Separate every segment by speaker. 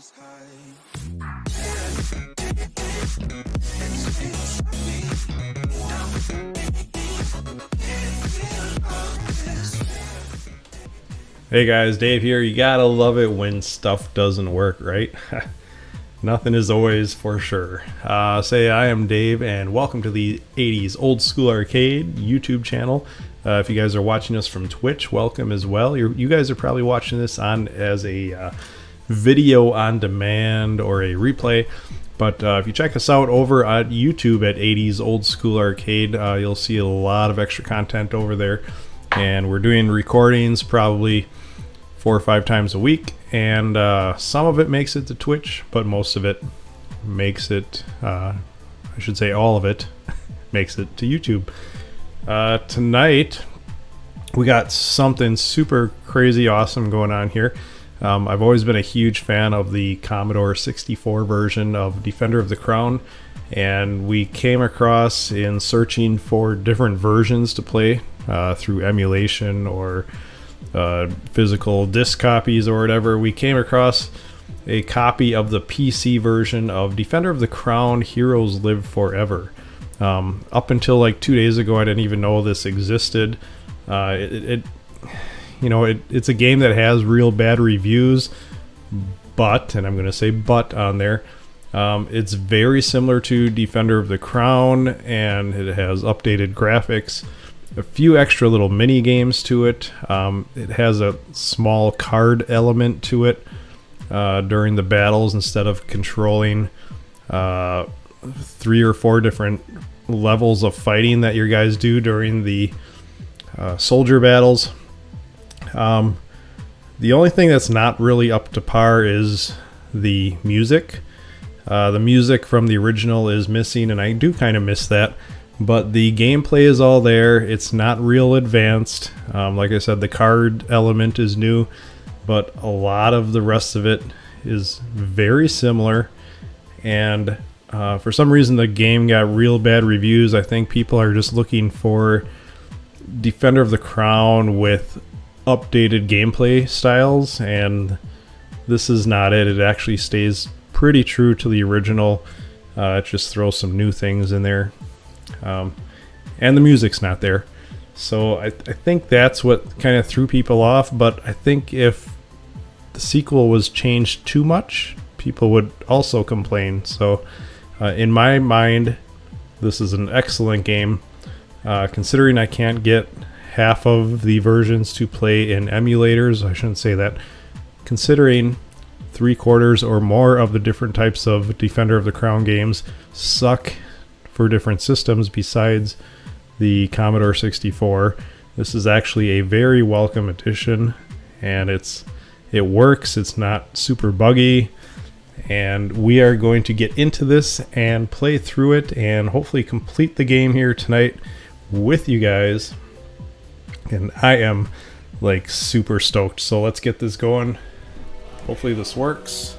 Speaker 1: Hey guys, Dave here. You gotta love it when stuff doesn't work, right? Nothing is always for sure. I am Dave, and welcome to the 80s Old School Arcade YouTube channel. If you guys are watching us from Twitch, welcome as well. You guys are probably watching this on as a video on demand or a replay. But if you check us out over at YouTube at 80s Old School Arcade, you'll see a lot of extra content over there. And we're doing recordings probably 4 or 5 times a week, and some of it makes it to Twitch, but most of it makes it, I should say all of it, makes it to YouTube. Tonight, we got something super crazy awesome going on here. I've always been a huge fan of the Commodore 64 version of Defender of the Crown, and we came across in searching for different versions to play through emulation or physical disc copies or whatever. We came across a copy of the PC version of Defender of the Crown Heroes Live Forever. Up until like 2 days ago, I didn't even know this existed. It's a game that has real bad reviews, but, and I'm going to say but on there, it's very similar to Defender of the Crown, and it has updated graphics, a few extra little mini games to it. It has a small card element to it during the battles, instead of controlling 3 or 4 different levels of fighting that your guys do during the soldier battles. The only thing that's not really up to par is the music. The music from the original is missing, and I do kind of miss that. But the gameplay is all there. It's not real advanced. Like I said, the card element is new, but a lot of the rest of it is very similar. And for some reason, the game got real bad reviews. I think people are just looking for Defender of the Crown with updated gameplay styles, and this is not it. It actually stays pretty true to the original. It just throws some new things in there. And the music's not there. So I think that's what kind of threw people off, but I think if the sequel was changed too much, people would also complain. So in my mind, this is an excellent game. Considering I can't get half of the versions to play in emulators, I shouldn't say that. Considering 3/4 or more of the different types of Defender of the Crown games suck for different systems besides the Commodore 64, this is actually a very welcome addition, and it works. It's not super buggy, and we are going to get into this and play through it and hopefully complete the game here tonight with you guys. And I am like super stoked, so let's get this going. Hopefully this works.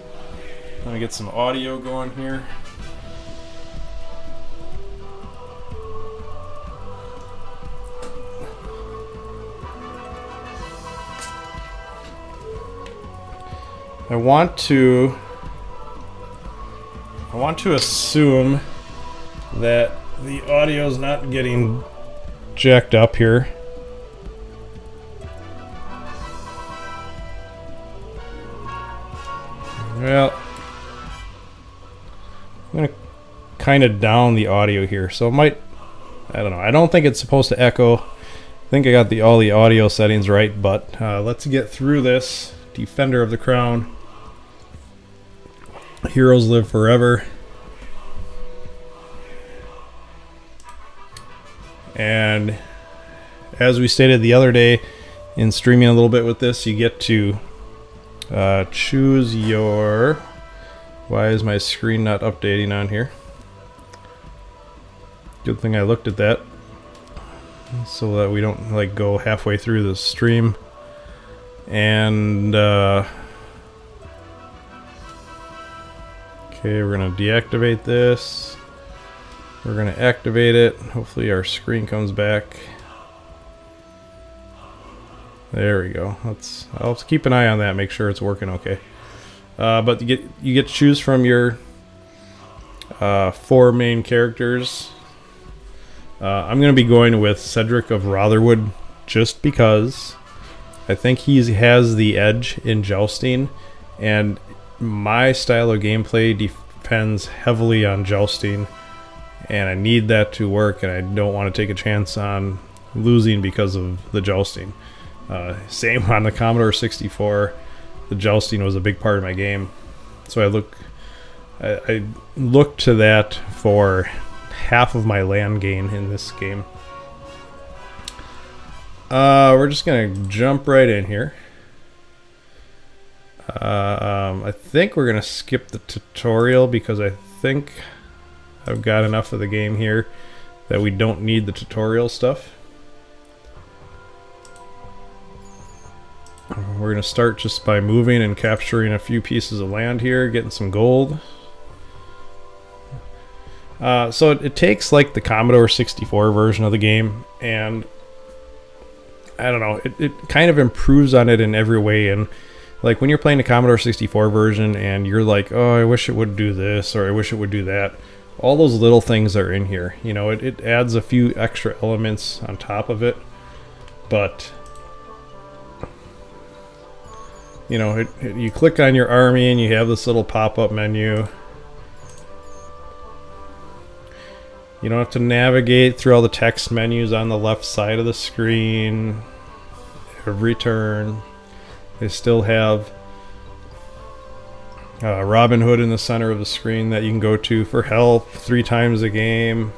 Speaker 1: Let me get some audio going here. I want to assume that the audio is not getting jacked up here. Well, I'm going to kind of down the audio here, so it might, I don't know. I don't think it's supposed to echo. I think I got all the audio settings right, but let's get through this. Defender of the Crown Heroes Live Forever. And as we stated the other day in streaming a little bit with this, you get to choose your... Why is my screen not updating on here? Good thing I looked at that, so that we don't like go halfway through the stream. And okay, we're gonna deactivate this. We're gonna activate it. Hopefully our screen comes back. There we go. I'll keep an eye on that, make sure it's working okay. But you get to choose from your 4 main characters. I'm going to be going with Cedric of Rotherwood just because I think he has the edge in jousting, and my style of gameplay depends heavily on jousting, and I need that to work, and I don't want to take a chance on losing because of the jousting. Same on the Commodore 64. The jousting was a big part of my game, so I look to that for half of my land gain in this game. We're just gonna jump right in here. I think we're gonna skip the tutorial because I think I've got enough of the game here that we don't need the tutorial stuff. We're gonna start just by moving and capturing a few pieces of land here, getting some gold. So it takes like the Commodore 64 version of the game, and I don't know, it kind of improves on it in every way. And like when you're playing the Commodore 64 version and you're like, oh, I wish it would do this, or I wish it would do that, all those little things are in here. You know, it adds a few extra elements on top of it, but you know, you click on your army and you have this little pop-up menu. You don't have to navigate through all the text menus on the left side of the screen every turn. They still have Robin Hood in the center of the screen that you can go to for help 3 times a game.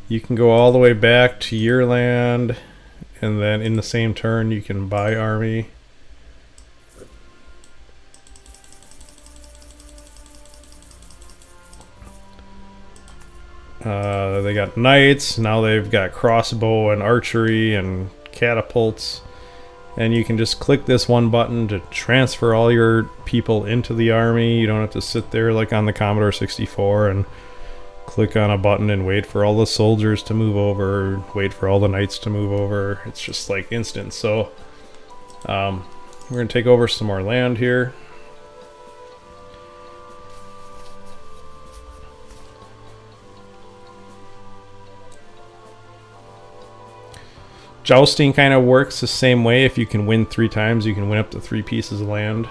Speaker 1: You can go all the way back to your land, and then in the same turn you can buy army. They got knights, now they've got crossbow and archery and catapults, and you can just click this one button to transfer all your people into the army. You don't have to sit there like on the Commodore 64 and click on a button and wait for all the soldiers to move over, wait for all the knights to move over. It's just like instant. So we're going to take over some more land here. Jousting kind of works the same way. If you can win 3 times, you can win up to 3 pieces of land.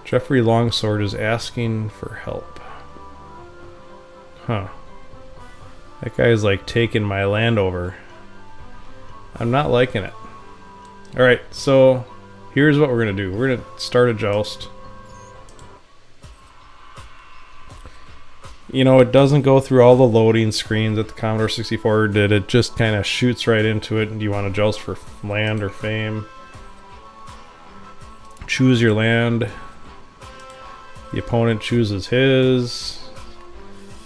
Speaker 1: Jeffrey Longsword is asking for help. Huh. That guy is like taking my land over. I'm not liking it. Alright, so here's what we're going to do. We're going to start a joust. You know, it doesn't go through all the loading screens that the Commodore 64 did. It just kind of shoots right into it. Do you want to joust for land or fame? Choose your land. The opponent chooses his.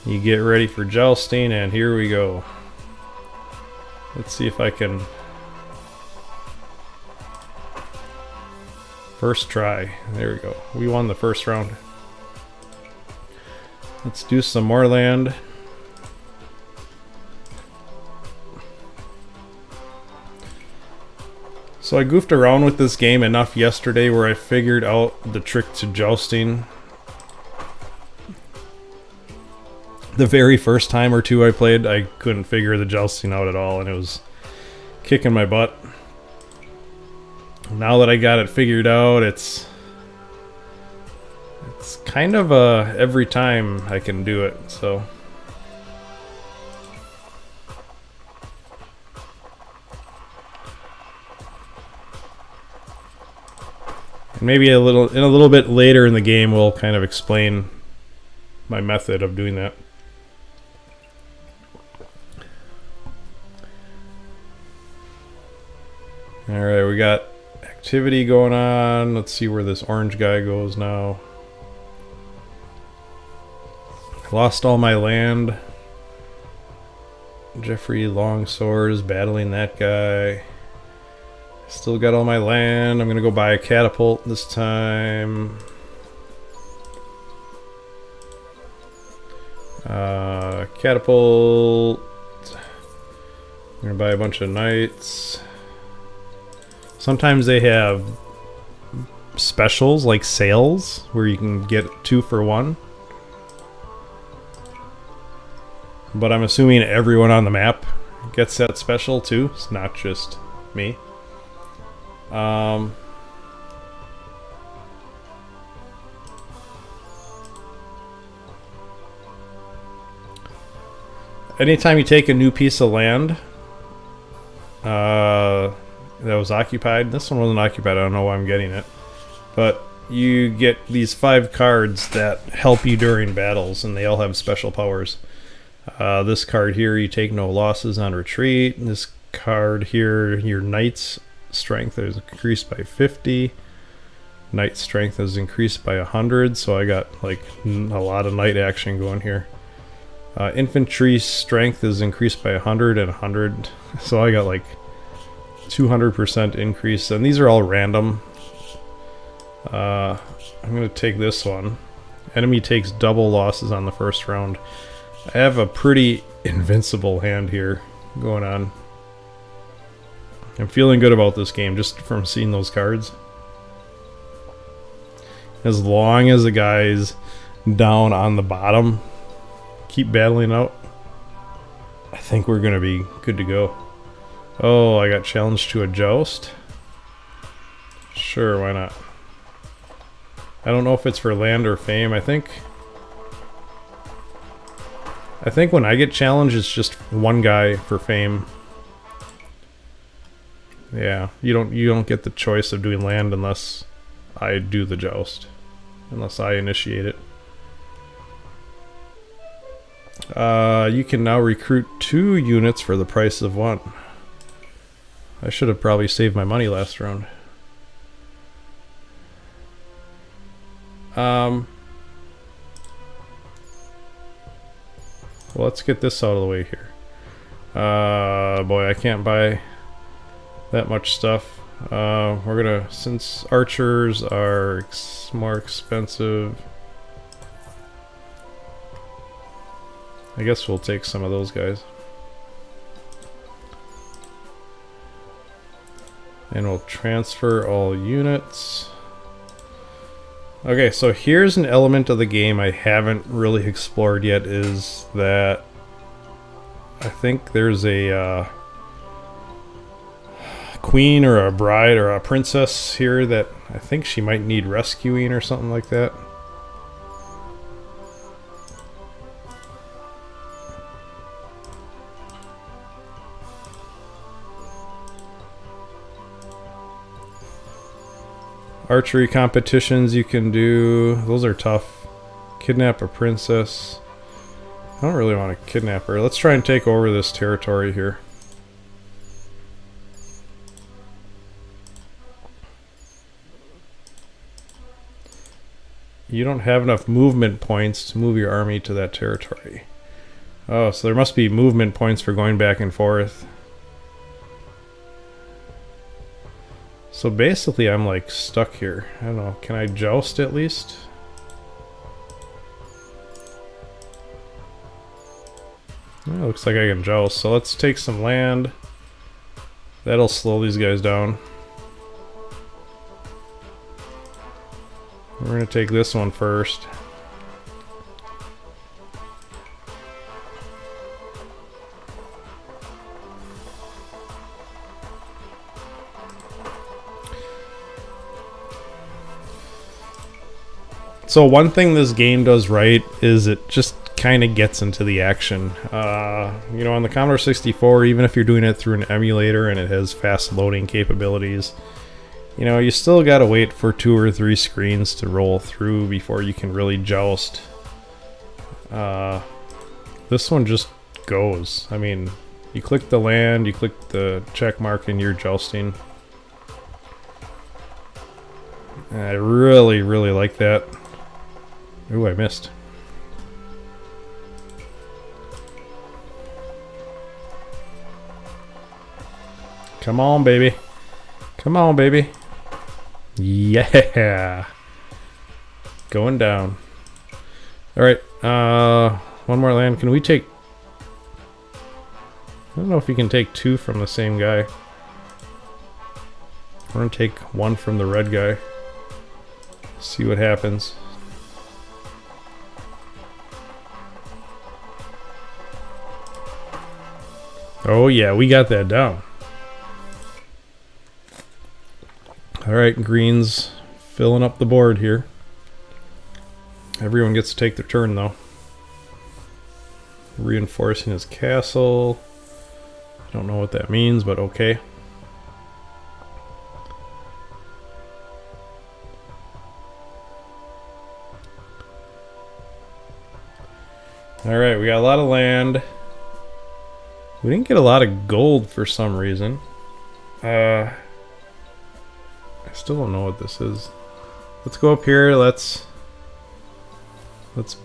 Speaker 1: You get ready for jousting, and here we go. Let's see if I can... First try. There we go. We won the first round. Let's do some more land. So I goofed around with this game enough yesterday where I figured out the trick to jousting. The very first time or two I played, I couldn't figure the jousting out at all, and it was kicking my butt. Now that I got it figured out, it's kind of every time I can do it, so. And maybe a little bit later in the game we'll kind of explain my method of doing that. Alright, we got activity going on. Let's see where this orange guy goes now. Lost all my land. Jeffrey Longsword is battling that guy. Still got all my land. I'm gonna go buy a catapult this time. Catapult. I'm gonna buy a bunch of knights. Sometimes they have specials like sales where you can get 2 for 1. But I'm assuming everyone on the map gets that special too. It's not just me. Anytime you take a new piece of land that was occupied, this one wasn't occupied, I don't know why I'm getting it, but you get these 5 cards that help you during battles, and they all have special powers. This card here, you take no losses on retreat. This card here, your knight's strength is increased by 50. Knight strength is increased by 100, so I got like a lot of knight action going here. Infantry strength is increased by 100 and 100, so I got like 200% increase, and these are all random. I'm gonna take this one. Enemy takes double losses on the first round. I have a pretty invincible hand here going on. I'm feeling good about this game just from seeing those cards. As long as the guy's down on the bottom, keep battling out, I think we're gonna be good to go. Oh, I got challenged to a joust. Sure, why not? I don't know if it's for land or fame. I think when I get challenged, it's just one guy for fame. Yeah, you don't get the choice of doing land unless I do the joust, unless I initiate it. You can now recruit 2 units for the price of 1. I should have probably saved my money last round. Well, let's get this out of the way here. Boy, I can't buy that much stuff. We're gonna, since archers are more expensive, I guess we'll take some of those guys. And we'll transfer all units. Okay, so here's an element of the game I haven't really explored yet, is that I think there's a queen or a bride or a princess here that I think she might need rescuing or something like that. Archery competitions you can do. Those are tough. Kidnap a princess. I don't really want to kidnap her. Let's try and take over this territory here. You don't have enough movement points to move your army to that territory. Oh, so there must be movement points for going back and forth. So basically I'm like stuck here. I don't know, can I joust at least? Well, looks like I can joust, so let's take some land. That'll slow these guys down. We're gonna take this one first. So one thing this game does right is it just kind of gets into the action. You know, on the Commodore 64, even if you're doing it through an emulator and it has fast loading capabilities, you know, you still gotta wait for 2 or 3 screens to roll through before you can really joust. This one just goes. I mean, you click the land, you click the check mark, and you're jousting. And I really, really like that. Ooh, I missed. Come on, baby. Come on, baby. Yeah. Going down. Alright, one more land. Can we take... don't know if you can take 2 from the same guy. We're gonna take 1 from the red guy. See what happens. Oh yeah, we got that down. Alright, green's filling up the board here. Everyone gets to take their turn though. Reinforcing his castle. I don't know what that means, but okay. Alright, we got a lot of land. We didn't get a lot of gold for some reason. I still don't know what this is. Let's go up here, let's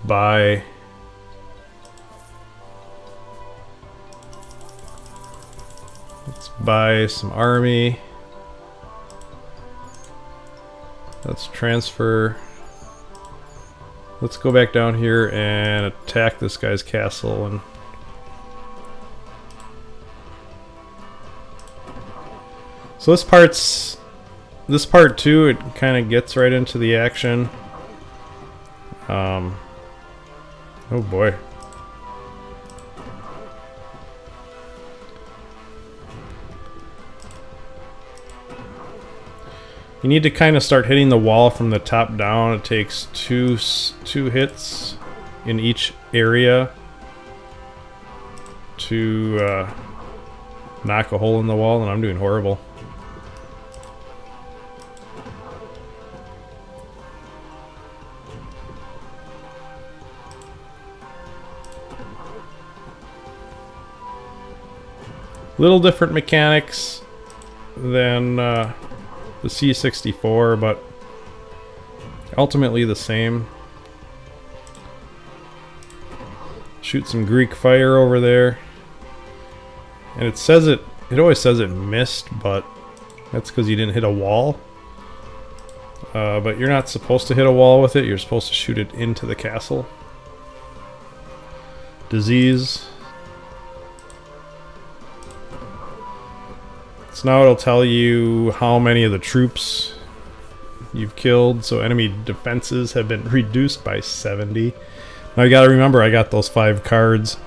Speaker 1: buy. Let's buy some army. Let's transfer. Let's go back down here and attack this guy's castle. And so this part too, it kind of gets right into the action. Oh boy. You need to kind of start hitting the wall from the top down. It takes two hits in each area to knock a hole in the wall, and I'm doing horrible. Little different mechanics than the C64, but ultimately the same. Shoot some Greek fire over there. And it says it always says it missed, but that's because you didn't hit a wall. But you're not supposed to hit a wall with it, you're supposed to shoot it into the castle. Disease. So now it'll tell you how many of the troops you've killed. So enemy defenses have been reduced by 70. Now you gotta remember, I got those 5 cards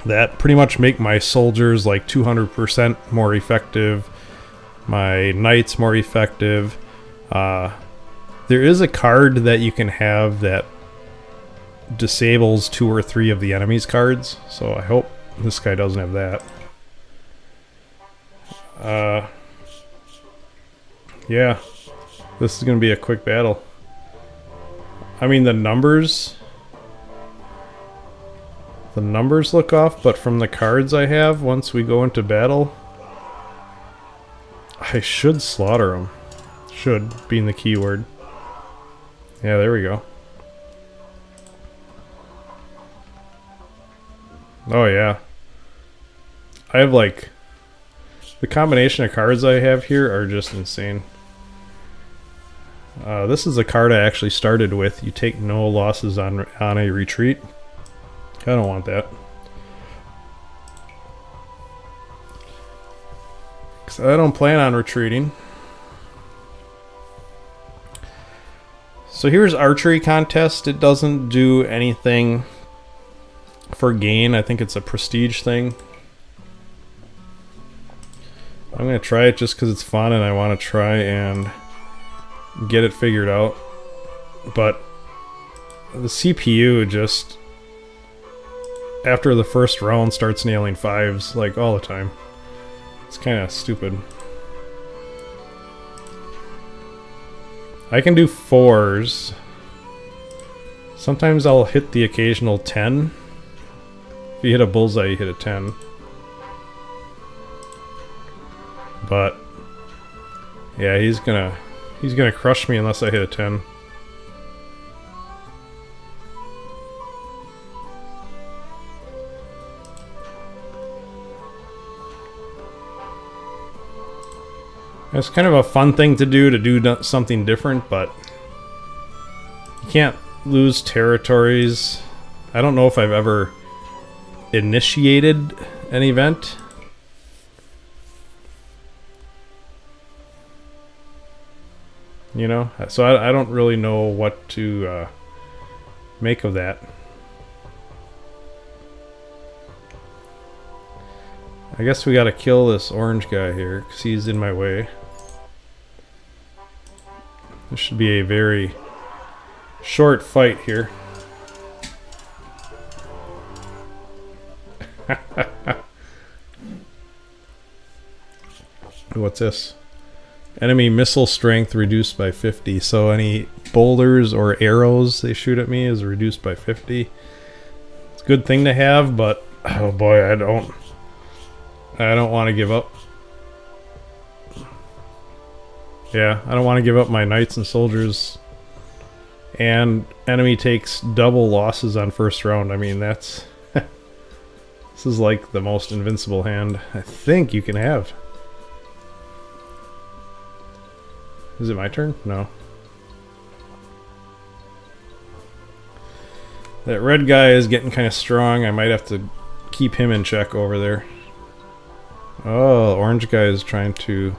Speaker 1: that pretty much make my soldiers like 200% more effective, my knights more effective. There is a card that you can have that disables 2 or 3 of the enemy's cards, so I hope this guy doesn't have that. Yeah, this is gonna be a quick battle. I mean, the numbers look off, but from the cards I have, once we go into battle, I should slaughter them. Should being the key word. Yeah, there we go. Oh yeah, I have like, the combination of cards I have here are just insane. This is a card I actually started with. You take no losses on a retreat. I don't want that. Because I don't plan on retreating. So here's archery contest. It doesn't do anything for gain. I think it's a prestige thing. I'm going to try it just because it's fun and I want to try and get it figured out. But the CPU just, after the first round, starts nailing 5s like all the time. It's kind of stupid. I can do 4s. Sometimes I'll hit the occasional 10. If you hit a bullseye, you hit a 10. But yeah, he's gonna crush me unless I hit a 10. It's kind of a fun thing to do something different, but you can't lose territories. I don't know if I've ever initiated an event. You know, so I don't really know what to make of that. I guess we gotta kill this orange guy here because he's in my way. This should be a very short fight here. What's this? Enemy missile strength reduced by 50. So any boulders or arrows they shoot at me is reduced by 50. It's a good thing to have, but oh boy, I don't want to give up. Yeah, I don't want to give up my knights and soldiers. And enemy takes double losses on first round. I mean, that's this is like the most invincible hand I think you can have. Is it my turn? No. That red guy is getting kind of strong. I might have to keep him in check over there. Oh, the orange guy is trying to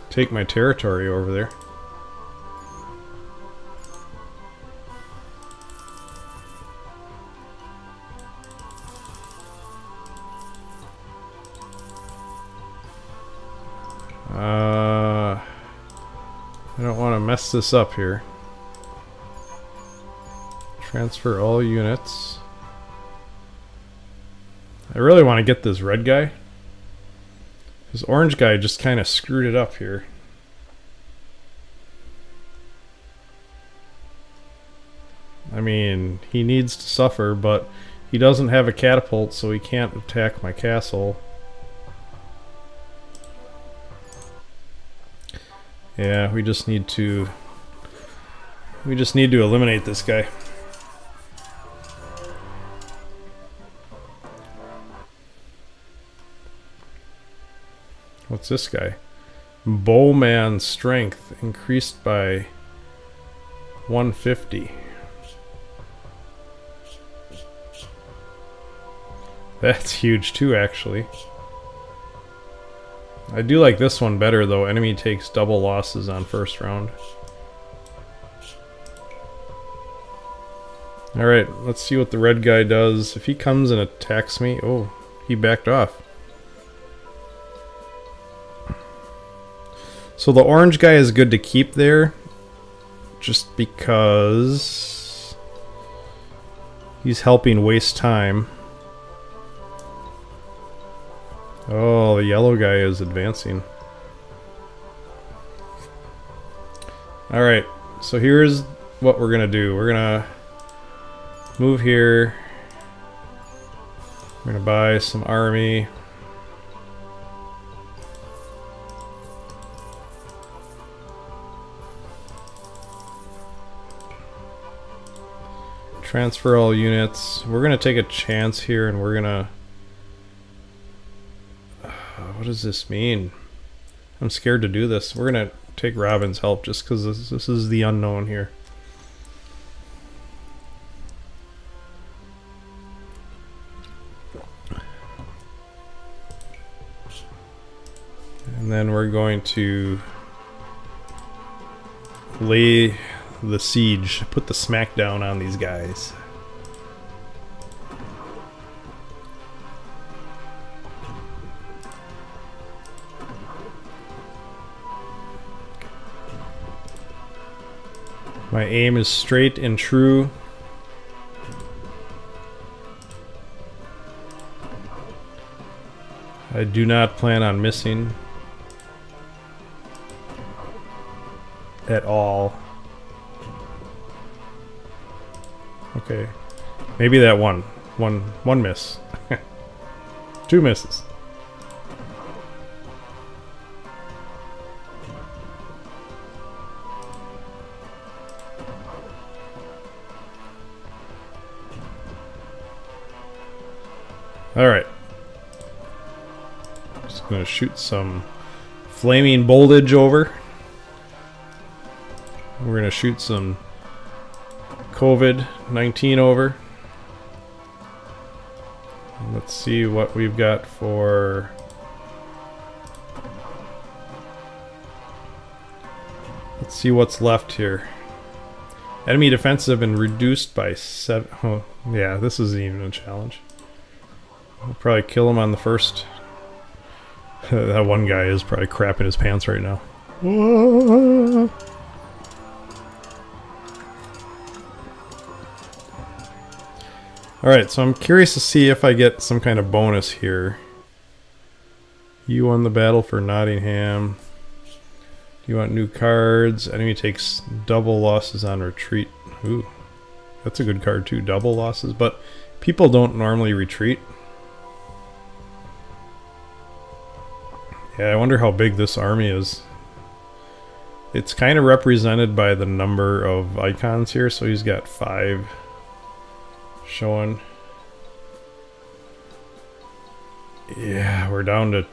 Speaker 1: take my territory over there. I don't want to mess this up here. Transfer all units. I really want to get this red guy. This orange guy just kind of screwed it up here. I mean, he needs to suffer, but he doesn't have a catapult, so he can't attack my castle. Yeah, we just need to eliminate this guy. What's this guy? Bowman strength increased by 150. That's huge too, actually. I do like this one better though. Enemy takes double losses on first round. Alright, let's see what the red guy does. If he comes and attacks me... Oh, he backed off. So the orange guy is good to keep there. Just because... he's helping waste time. Oh, the yellow guy is advancing. Alright, so here's what we're gonna do. We're gonna move here. We're gonna buy some army. Transfer all units. We're gonna take a chance here and we're gonna... what does this mean? I'm scared to do this. We're gonna take Robin's help just because this is the unknown here. And then we're going to lay the siege, put the smackdown on these guys. My aim is straight and true. I do not plan on missing at all. Okay, maybe that one miss. 2 misses. Alright. Just gonna shoot some flaming voltage over. We're gonna shoot some COVID-19 over. Let's see what we've got for... Let's see what's left here. Enemy defenses have been reduced by 7... Oh, yeah, this isn't even a challenge. I'll probably kill him on the first... That one guy is probably crapping his pants right now. Alright, so I'm curious to see if I get some kind of bonus here. You won the battle for Nottingham. Do you want new cards? Enemy takes double losses on retreat. Ooh, that's a good card too, double losses, but people don't normally retreat. Yeah, I wonder how big this army is. It's kind of represented by the number of icons here, so he's got 5 showing. Yeah, we're down to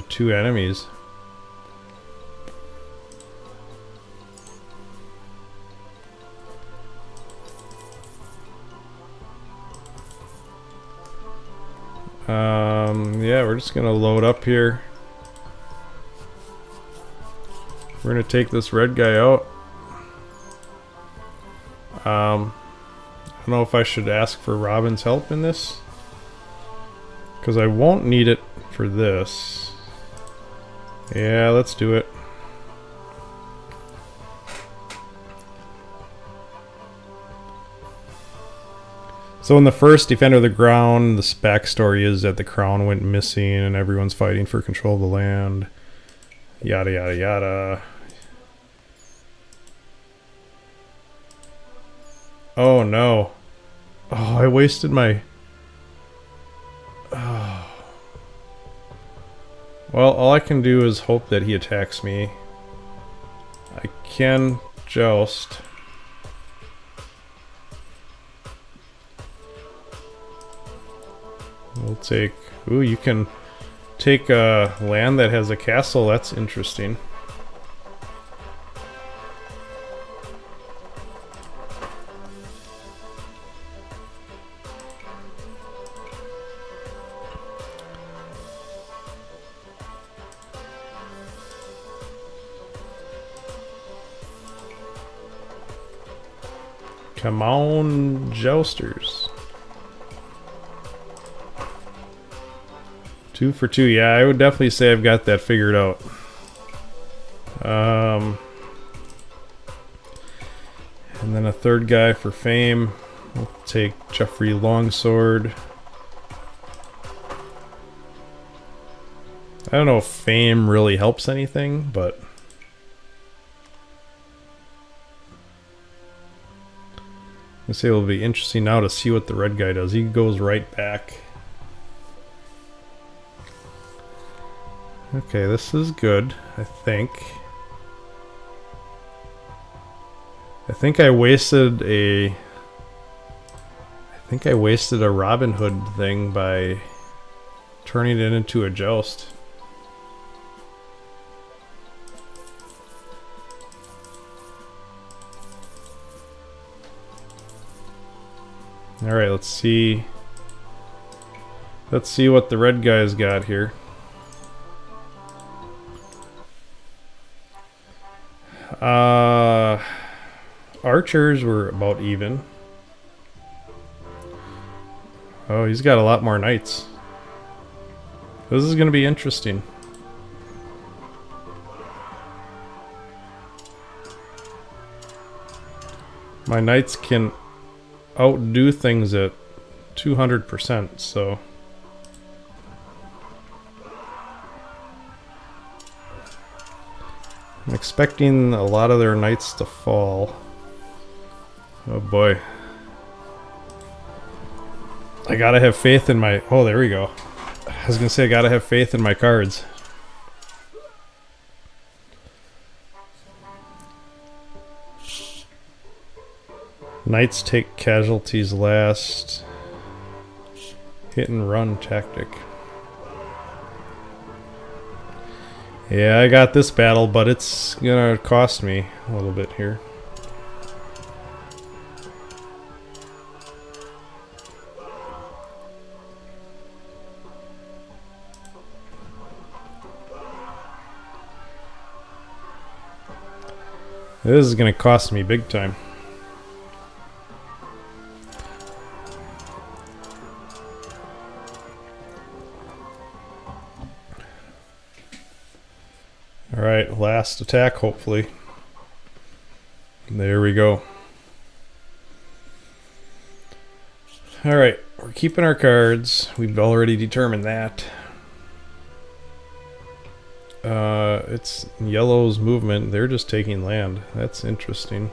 Speaker 1: 2 enemies. Yeah, we're just gonna load up here. We're gonna take this red guy out. I don't know if I should ask for Robin's help in this, because I won't need it for this. Yeah, let's do it. So in the first Defender of the Ground, the backstory is that the crown went missing and everyone's fighting for control of the land. Yada yada yada. Oh no. Oh, I wasted my... Oh. Well, all I can do is hope that he attacks me. I can joust. We'll take... Ooh, you can take a land that has a castle. That's interesting. Come on, jousters. 2 for 2. Yeah, I would definitely say I've got that figured out. And then a third guy for fame. We'll take Jeffrey Longsword. I don't know if fame really helps anything, but... I say it'll be interesting now to see what the red guy does. He goes right back. Okay, this is good, I think. I think I wasted a Robin Hood thing by turning it into a joust. Alright, let's see. Let's see what the red guy's got here. Archers were about even. Oh, he's got a lot more knights. This is going to be interesting. My knights can outdo things at 200%, so... I'm expecting a lot of their knights to fall. Oh boy. I gotta have faith in my... Oh, there we go. I was gonna say I gotta have faith in my cards. Knights take casualties last. Hit and run tactic. Yeah, I got this battle, but it's gonna cost me a little bit here. This is going to cost me big time. Alright, last attack, hopefully. There we go. Alright, we're keeping our cards. We've already determined that. It's yellow's movement. They're just taking land. That's interesting.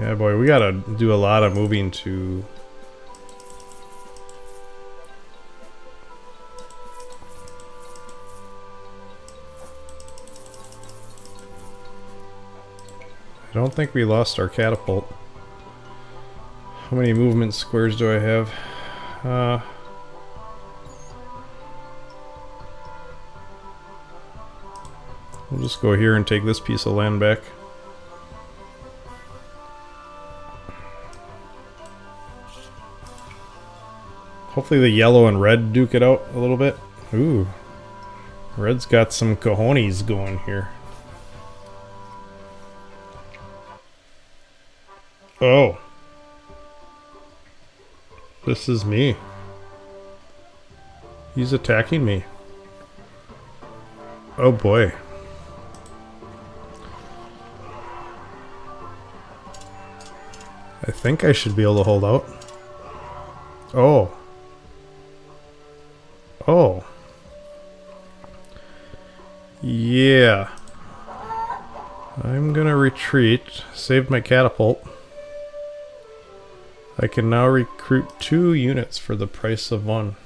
Speaker 1: Yeah, boy, we gotta do a lot of moving to... I don't think we lost our catapult. How many movement squares do I have? We'll just go here and take this piece of land back. Hopefully the yellow and red duke it out a little bit. Ooh. Red's got some cojones going here. Oh. This is me. He's attacking me. Oh boy. I think I should be able to hold out. Oh. Oh. Yeah. I'm gonna retreat. Save my catapult. I can now recruit 2 units for the price of 1.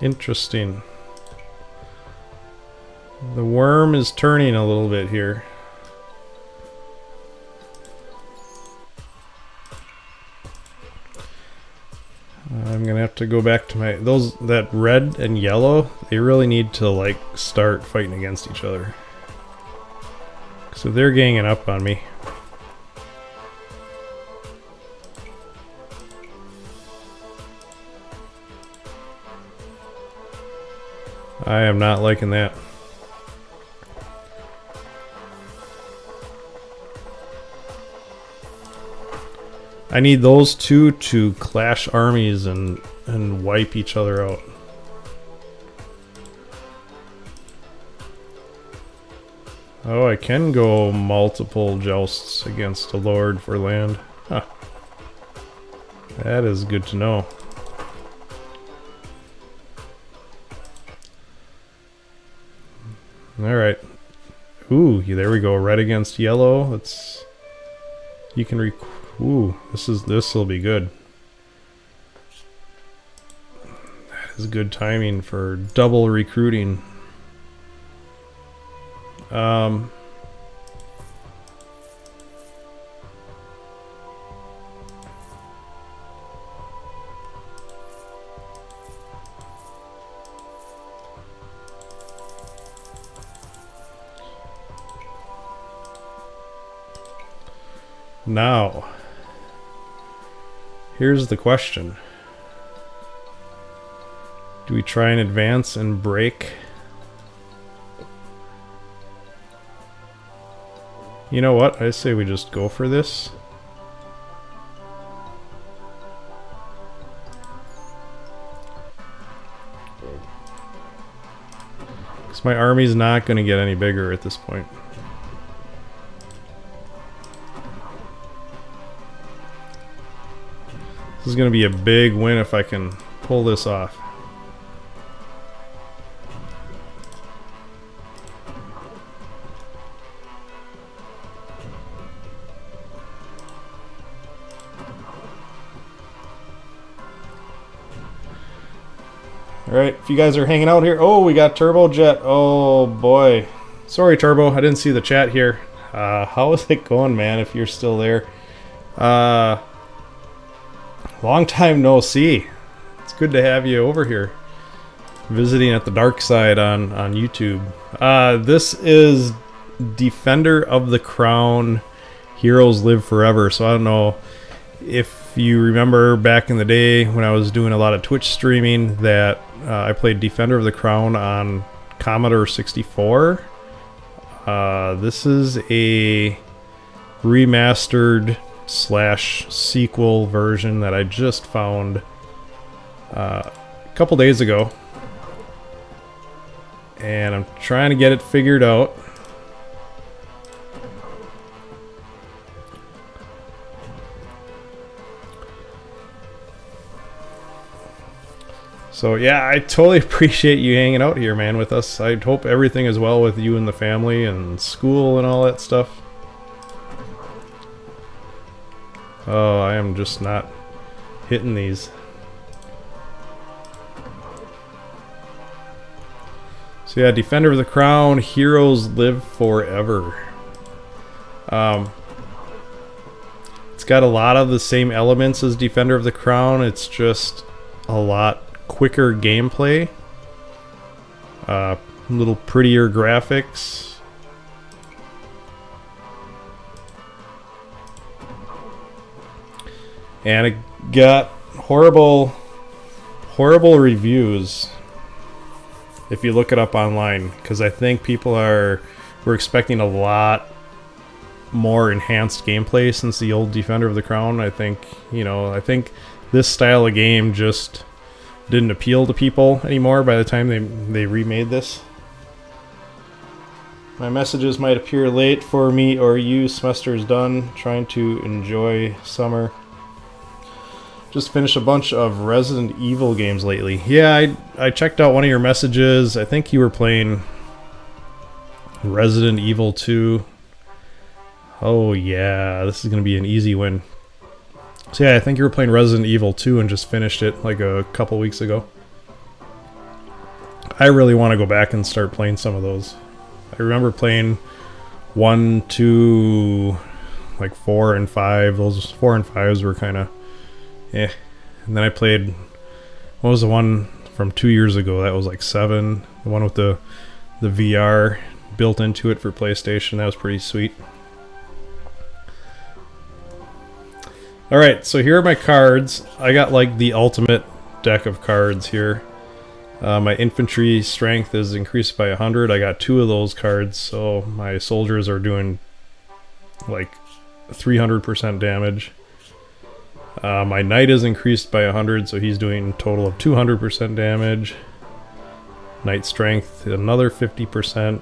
Speaker 1: Interesting. The worm is turning a little bit here. I'm gonna have to go back to my... that red and yellow, they really need to like start fighting against each other. So they're ganging up on me. I am not liking that. I need those two to clash armies and wipe each other out. Oh, I can go multiple jousts against a lord for land. Huh. That is good to know. Alright. Ooh, there we go. Red against yellow. Let's... You can ooh, this will be good. That is good timing for double recruiting. Now, here's the question. Do we try and advance and break? You know what? I say we just go for this. Because my army's not going to get any bigger at this point. This is going to be a big win if I can pull this off. Alright, if you guys are hanging out here... Oh, we got Turbo Jet. Oh, boy. Sorry, Turbo. I didn't see the chat here. How is it going, man, if you're still there? Long time no see. It's good to have you over here, visiting at the dark side on YouTube. This is Defender of the Crown, Heroes Live Forever. So I don't know if you remember back in the day when I was doing a lot of Twitch streaming that I played Defender of the Crown on Commodore 64. This is a remastered / sequel version that I just found a couple days ago, and I'm trying to get it figured out. So yeah, I totally appreciate you hanging out here, man, with us. I hope everything is well with you and the family and school and all that stuff. Oh, I am just not hitting these. So yeah, Defender of the Crown, Heroes Live Forever. It's got a lot of the same elements as Defender of the Crown. It's just a lot quicker gameplay, a little prettier graphics, and it got horrible reviews if you look it up online, because I think people were expecting a lot more enhanced gameplay since the old Defender of the Crown. I think this style of game just didn't appeal to people anymore by the time they remade this. My messages might appear late for me or you. Semester's done. Trying to enjoy summer. Just finished a bunch of Resident Evil games lately. Yeah, I checked out one of your messages. I think you were playing Resident Evil 2. Oh yeah, this is going to be an easy win. So yeah, I think you were playing Resident Evil 2 and just finished it like a couple weeks ago. I really want to go back and start playing some of those. I remember playing 1, 2, like 4 and 5. Those 4 and 5s were kind of eh. And then I played, what was the one from 2 years ago? That was like 7. The one with the VR built into it for PlayStation. That was pretty sweet. Alright, so here are my cards. I got like the ultimate deck of cards here. My infantry strength is increased by 100. I got 2 of those cards, so my soldiers are doing like 300% damage. My knight is increased by 100, so he's doing a total of 200% damage. Knight strength, another 50%.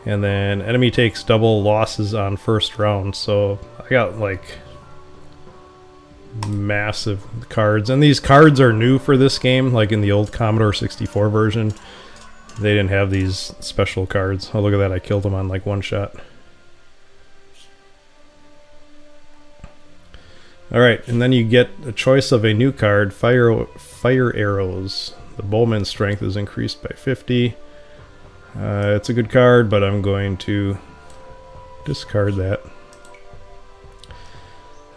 Speaker 1: And then enemy takes double losses on first round, so I got like massive cards. And these cards are new for this game, like in the old Commodore 64 version. They didn't have these special cards. Oh, look at that, I killed them on like one shot. Alright, and then you get a choice of a new card, Fire Arrows. The bowman's strength is increased by 50. It's a good card, but I'm going to discard that.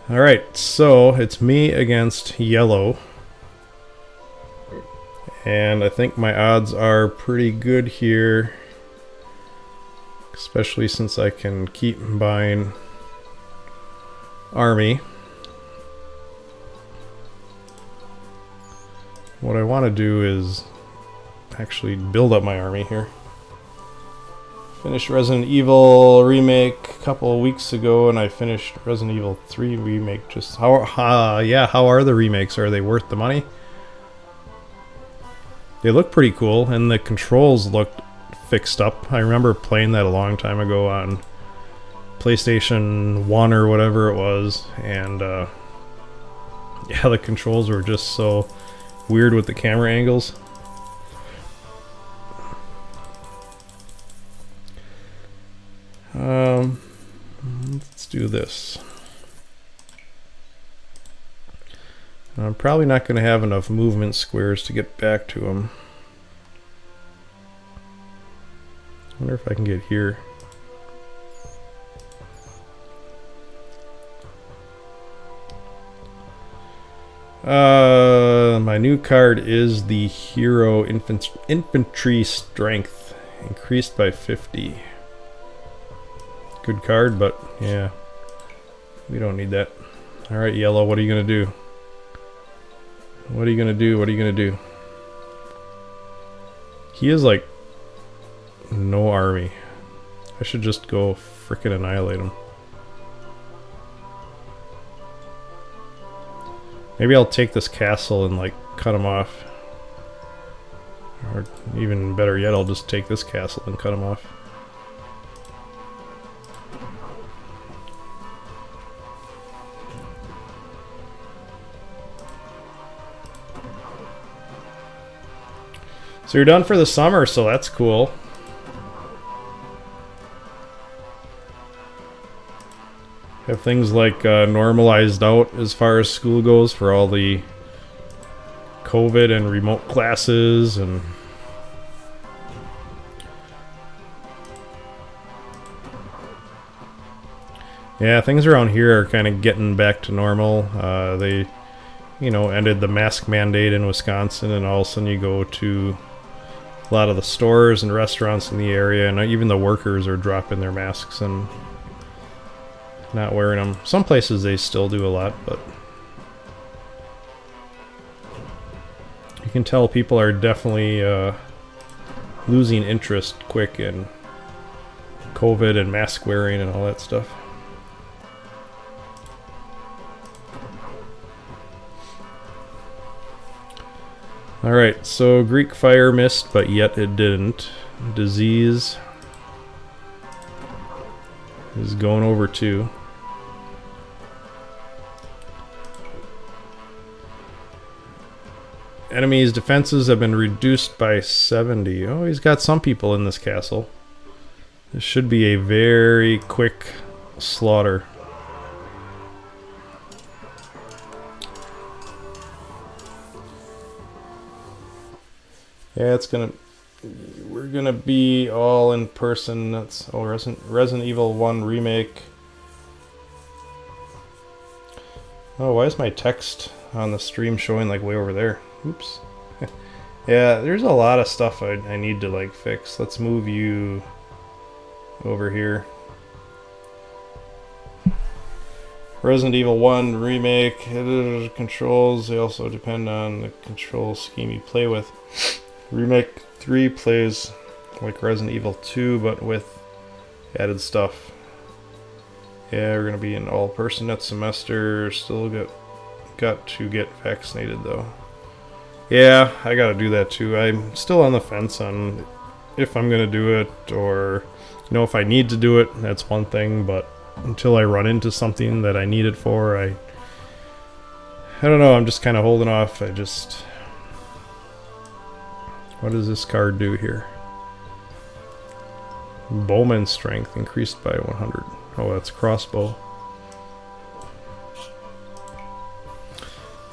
Speaker 1: Alright, so it's me against yellow. And I think my odds are pretty good here. Especially since I can keep buying army. What I want to do is actually build up my army here. Finished Resident Evil Remake a couple of weeks ago, and I finished Resident Evil 3 Remake just... how are the remakes? Are they worth the money? They look pretty cool, and the controls looked fixed up. I remember playing that a long time ago on PlayStation 1 or whatever it was, and yeah, the controls were just so weird with the camera angles. Let's do this. I'm probably not going to have enough movement squares to get back to them. I wonder if I can get here. My new card is the Hero Infantry Strength, increased by 50. Good card, but yeah, we don't need that. All right, yellow, what are you gonna do? What are you gonna do? What are you gonna do? He is like no army. I should just go frickin' annihilate him. Maybe I'll take this castle and like cut him off. Or even better yet, I'll just take this castle and cut him off. So you're done for the summer, so that's cool. Have things like normalized out as far as school goes for all the COVID and remote classes and yeah, things around here are kind of getting back to normal. They, ended the mask mandate in Wisconsin, and all of a sudden you go to a lot of the stores and restaurants in the area, and even the workers are dropping their masks and not wearing them. Some places they still do a lot, but you can tell people are definitely losing interest quick in COVID and mask wearing and all that stuff. Alright, so Greek fire missed, but yet it didn't. Disease is going over too. Enemy's defenses have been reduced by 70. Oh, he's got some people in this castle. This should be a very quick slaughter. Yeah, we're gonna be all in person. That's Resident Evil 1 remake. Oh, why is my text on the stream showing like way over there? Oops. Yeah, there's a lot of stuff I need to like fix. Let's move you over here. Resident Evil 1 remake controls, they also depend on the control scheme you play with. Remake 3 plays like Resident Evil 2 but with added stuff. Yeah, we're gonna be in all person next semester. Still got to get vaccinated though. Yeah, I gotta do that too. I'm still on the fence on if I'm gonna do it, or if I need to do it. That's one thing, but until I run into something that I need it for, I don't know. I'm just kind of holding off. What does this card do here? Bowman strength increased by 100. Oh, that's crossbow.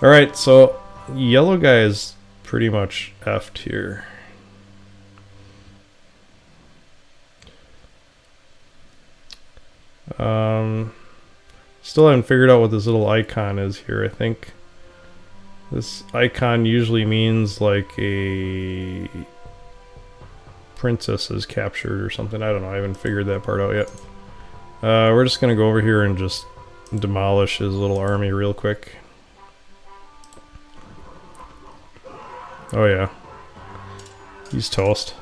Speaker 1: Alright, so yellow guy is pretty much effed here. Still haven't figured out what this little icon is here. I think this icon usually means like a princess is captured or something. I don't know. I haven't figured that part out yet. We're just gonna go over here and just demolish his little army real quick. Oh yeah, he's toast.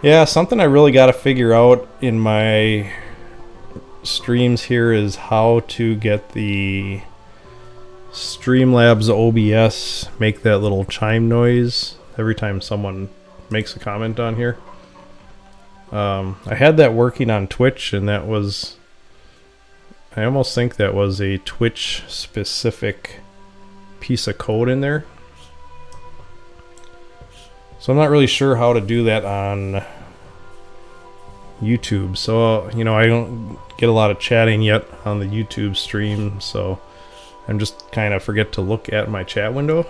Speaker 1: Yeah, something I really got to figure out in my streams here is how to get the Streamlabs OBS make that little chime noise every time someone makes a comment on here. I had that working on Twitch, and I almost think that was a Twitch specific piece of code in there. So I'm not really sure how to do that on YouTube. So, I don't get a lot of chatting yet on the YouTube stream, so I'm just kind of forget to look at my chat window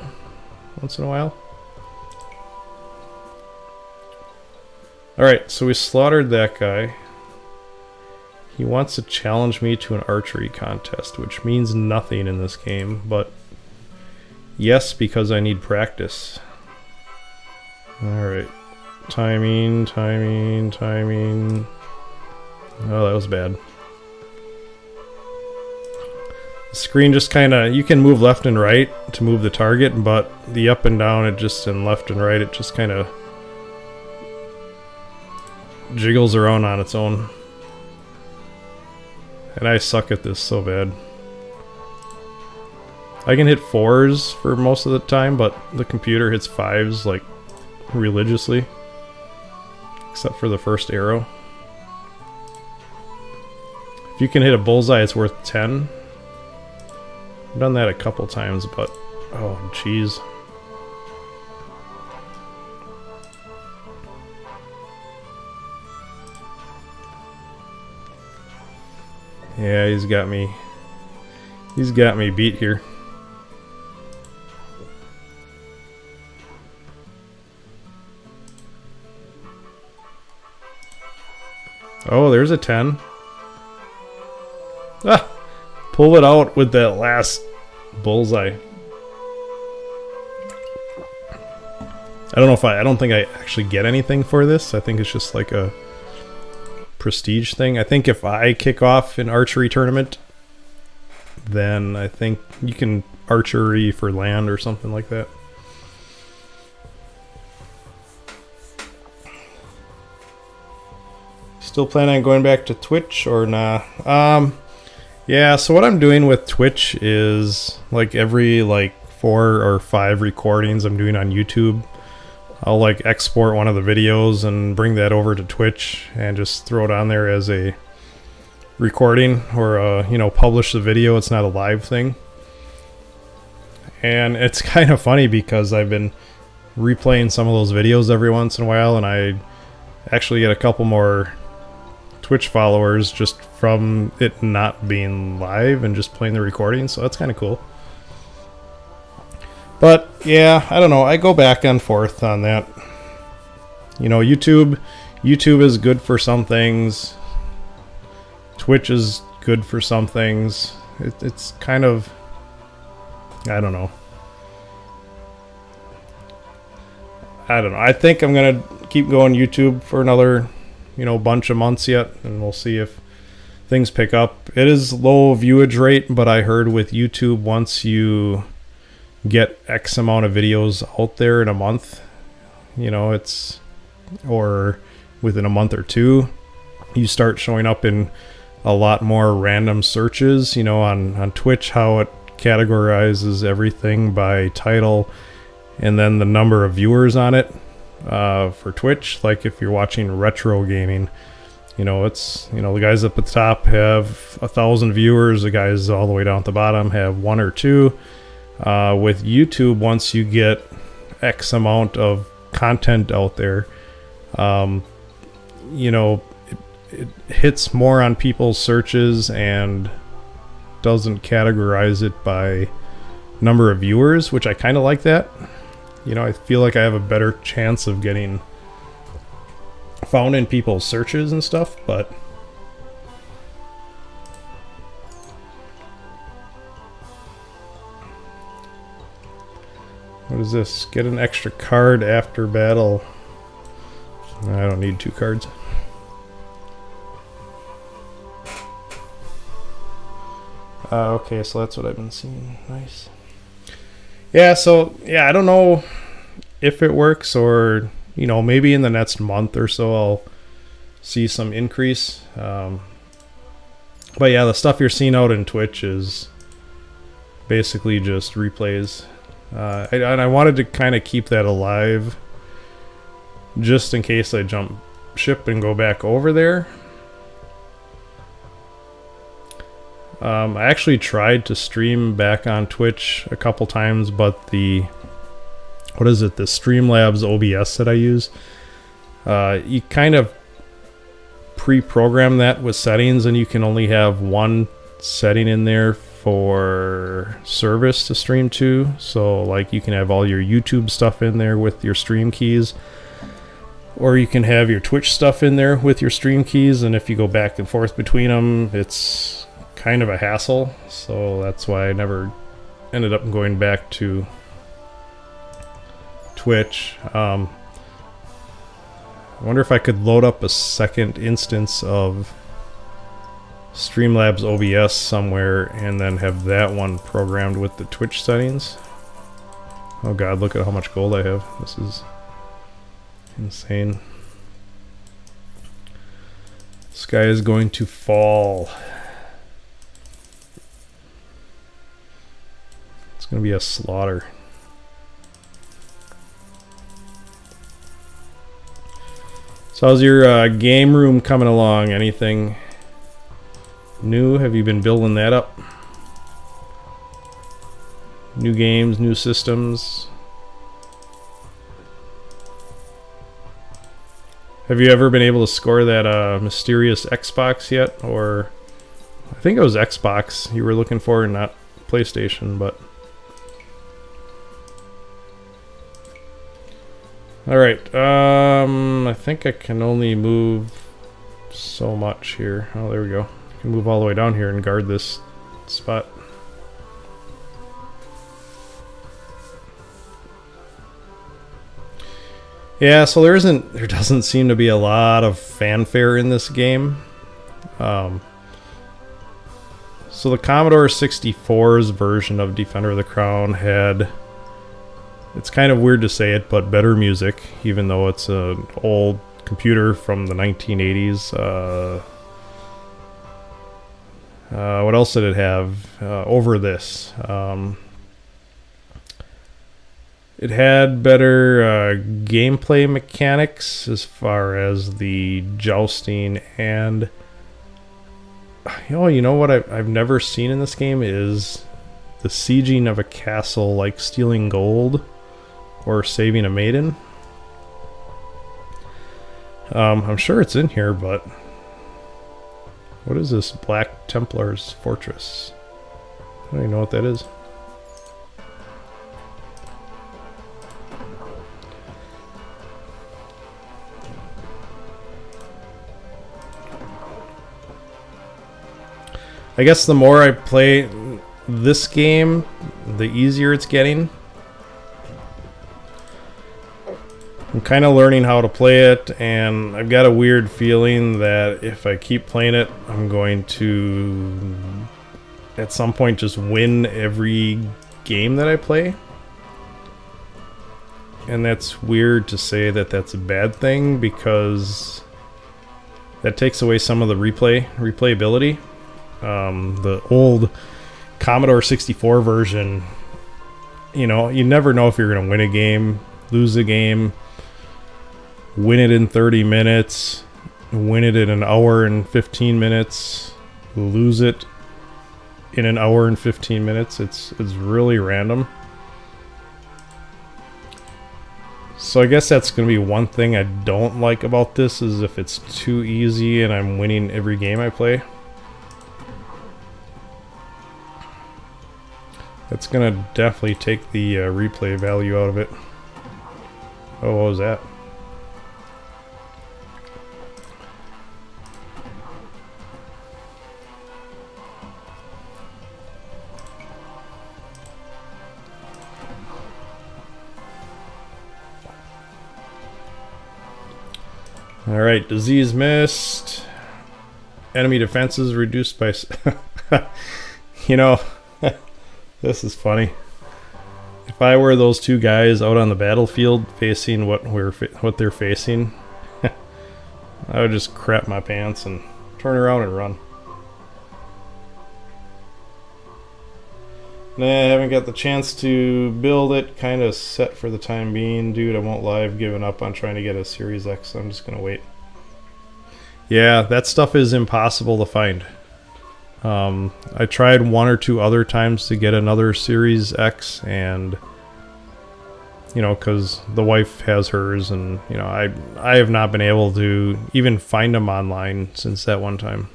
Speaker 1: once in a while. Alright, so we slaughtered that guy. He wants to challenge me to an archery contest, which means nothing in this game, but yes, because I need practice. Alright. Timing, timing, timing. Oh, that was bad. The screen just kind of, you can move left and right to move the target, but the up and down, and left and right, it just kind of jiggles around on its own. And I suck at this so bad. I can hit 4s for most of the time, but the computer hits 5s like religiously. Except for the first arrow. If you can hit a bullseye, it's worth 10. I've done that a couple times, but oh jeez. Yeah, he's got me. He's got me beat here. Oh, there's a 10. Ah! Pull it out with that last bullseye. I don't think I actually get anything for this. I think it's just like a prestige thing. I think if I kick off an archery tournament, then I think you can archery for land or something like that. Still planning on going back to Twitch or nah? Yeah, so what I'm doing with Twitch is like every 4 or 5 recordings I'm doing on YouTube, I'll export one of the videos and bring that over to Twitch and just throw it on there as a recording or publish the video. It's not a live thing. And it's kind of funny because I've been replaying some of those videos every once in a while, and I actually get a couple more Twitch followers just from it not being live and just playing the recording, so that's kind of cool. But yeah, I don't know, I go back and forth on that. YouTube is good for some things. Twitch is good for some things. It's kind of, I don't know. I think I'm gonna keep going YouTube for another bunch of months yet, and we'll see if things pick up. It is low viewage rate, but I heard with YouTube, once you get X amount of videos out there in a month, or within a month or two, you start showing up in a lot more random searches. On Twitch, how it categorizes everything by title and then the number of viewers on it. For Twitch, like if you're watching retro gaming, it's the guys up at the top have 1,000 viewers, the guys all the way down at the bottom have 1 or 2. With YouTube, once you get X amount of content out there, it hits more on people's searches and doesn't categorize it by number of viewers, which I kind of like that. I feel like I have a better chance of getting found in people's searches and stuff, but what is this? Get an extra card after battle. I don't need 2 cards. Okay, so that's what I've been seeing. Nice. Yeah, I don't know if it works, or maybe in the next month or so I'll see some increase. But yeah, the stuff you're seeing out in Twitch is basically just replays. And I wanted to kind of keep that alive just in case I jump ship and go back over there. I actually tried to stream back on Twitch a couple times, but the Streamlabs OBS that I use, you kind of pre-program that with settings, and you can only have one setting in there for service to stream to. So you can have all your YouTube stuff in there with your stream keys, Or you can have your Twitch stuff in there with your stream keys, and if you go back and forth between them, it's kind of a hassle. So that's why I never ended up going back to Twitch. I wonder if I could load up a second instance of Streamlabs OBS somewhere and then have that one programmed with the Twitch settings. Oh god, look at how much gold I have. This is insane. Sky is going to fall. It's going to be a slaughter. So how's your game room coming along? Anything new? Have you been building that up? New games, new systems? Have you ever been able to score that mysterious Xbox yet? Or I think it was Xbox you were looking for, not PlayStation, but alright, I think I can only move so much here. Oh, there we go. I can move all the way down here and guard this spot. Yeah, so there doesn't seem to be a lot of fanfare in this game. So the Commodore 64's version of Defender of the Crown had, it's kind of weird to say it, but better music, even though it's an old computer from the 1980s. What else did it have over this? It had better gameplay mechanics as far as the jousting, and you know what I've never seen in this game is the sieging of a castle, like stealing gold or saving a maiden. I'm sure it's in here, but what is this Black Templar's Fortress? I don't even know what that is. I guess the more I play this game, the easier it's getting. I'm kind of learning how to play it, and I've got a weird feeling that if I keep playing it, I'm going to, at some point, just win every game that I play. And that's weird to say that that's a bad thing, because that takes away some of the replayability. The old Commodore 64 version, you never know if you're going to win a game, lose a game, win it in 30 minutes, win it in an hour and 15 minutes, lose it in an hour and 15 minutes. It's really random. So I guess that's going to be one thing I don't like about this, is if it's too easy and I'm winning every game I play. That's going to definitely take the replay value out of it. Oh, what was that? Alright, disease missed. Enemy defenses reduced by... This is funny. If I were those two guys out on the battlefield facing what they're facing, I would just crap my pants and turn around and run. Nah, I haven't got the chance to build it. Kind of set for the time being. Dude, I won't lie. I've given up on trying to get a Series X. So I'm just going to wait. Yeah, that stuff is impossible to find. I tried one or two other times to get another Series X, and because the wife has hers, and I have not been able to even find them online since that one time.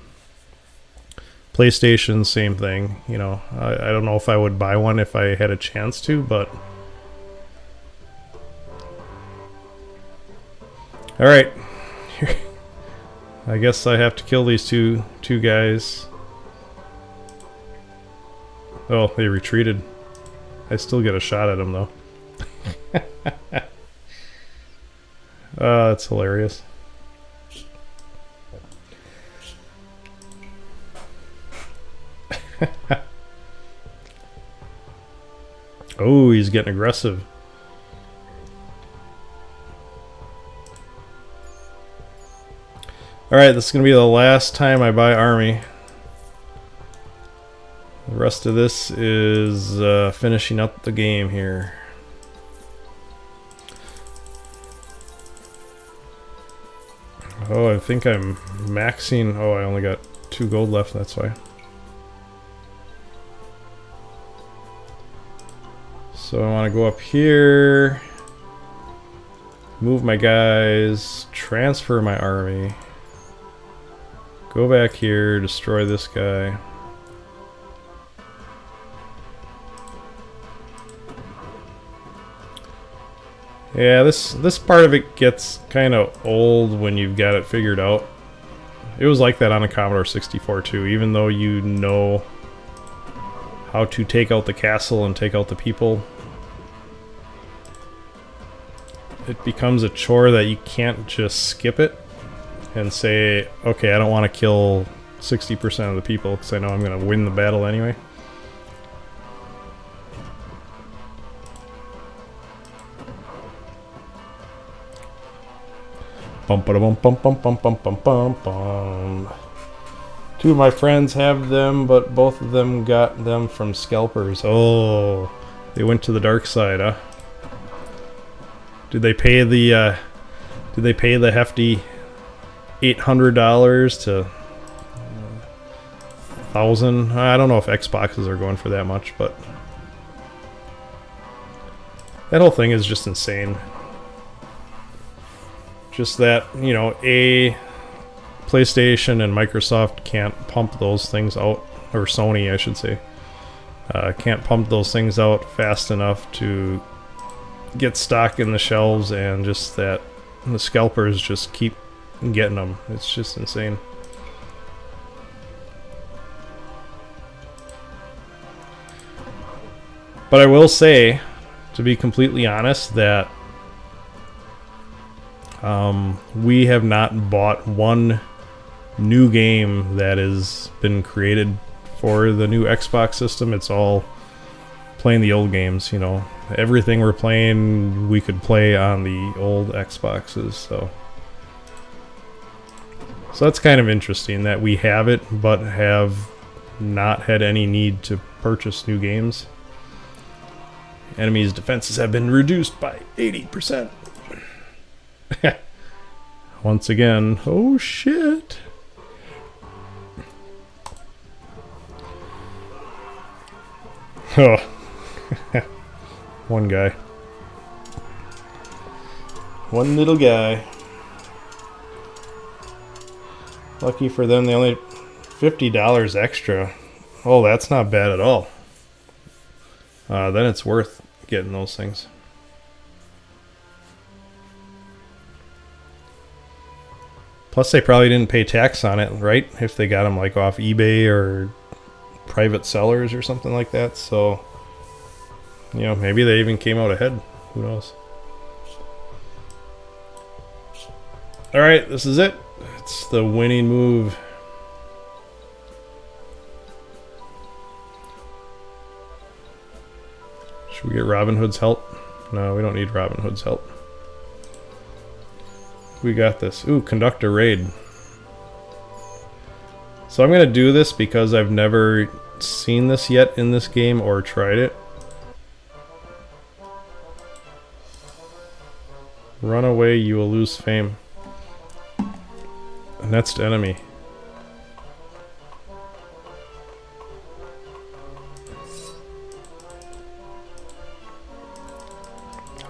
Speaker 1: PlayStation, same thing. I don't know if I would buy one if I had a chance to, but All right. I guess I have to kill these two guys. Oh, they retreated. I still get a shot at them though. That's hilarious. Oh, he's getting aggressive. Alright, this is going to be the last time I buy army. The rest of this is finishing up the game here. Oh, I think I'm maxing. Oh, I only got 2 gold left, that's why. So I want to go up here, move my guys, transfer my army, go back here, destroy this guy. Yeah, this part of it gets kind of old when you've got it figured out. It was like that on a Commodore 64 too, even though you know how to take out the castle and take out the people. It becomes a chore that you can't just skip it and say, okay, I don't want to kill 60% of the people because I know I'm going to win the battle anyway. Bum ba bum bum bum bum bum bum bum bum. 2 of my friends have them, but both of them got them from scalpers. Oh, they went to the dark side, huh? Did they pay the hefty $800 to 1,000? I don't know if Xboxes are going for that much, but that whole thing is just insane. Just that, you know, PlayStation and Microsoft can't pump those things out, or Sony, I should say, can't pump those things out fast enough to get stock in the shelves, and just that the scalpers just keep getting them. It's just insane. But I will say, to be completely honest, that we have not bought one new game that has been created for the new Xbox system. It's all playing the old games, you know. Everything we're playing, we could play on the old Xboxes, so that's kind of interesting that we have it, but have not had any need to purchase new games. Enemies' defenses have been reduced by 80%. Once again, oh shit. Oh. One guy. One little guy. Lucky for them, they only $50 extra. Oh, that's not bad at all. Then it's worth getting those things. Plus, they probably didn't pay tax on it, right? If they got them like off eBay or private sellers or something like that. So, you know, maybe they even came out ahead. Who knows? All right, this is it. It's the winning move. Should we get Robin Hood's help? No, we don't need Robin Hood's help. We got this. Ooh, conduct a raid. So I'm going to do this because I've never seen this yet in this game or tried it. Run away, you will lose fame. Next enemy.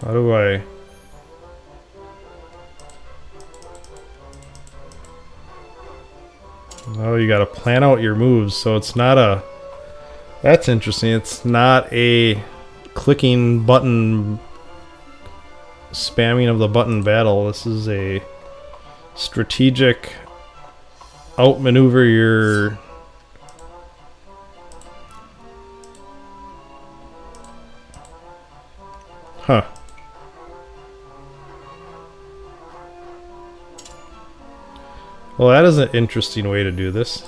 Speaker 1: How do I... Oh, you gotta plan out your moves, so it's not a... That's interesting. It's not a clicking button spamming of the button battle. This is a strategic outmaneuver your... Huh. Well, that is an interesting way to do this.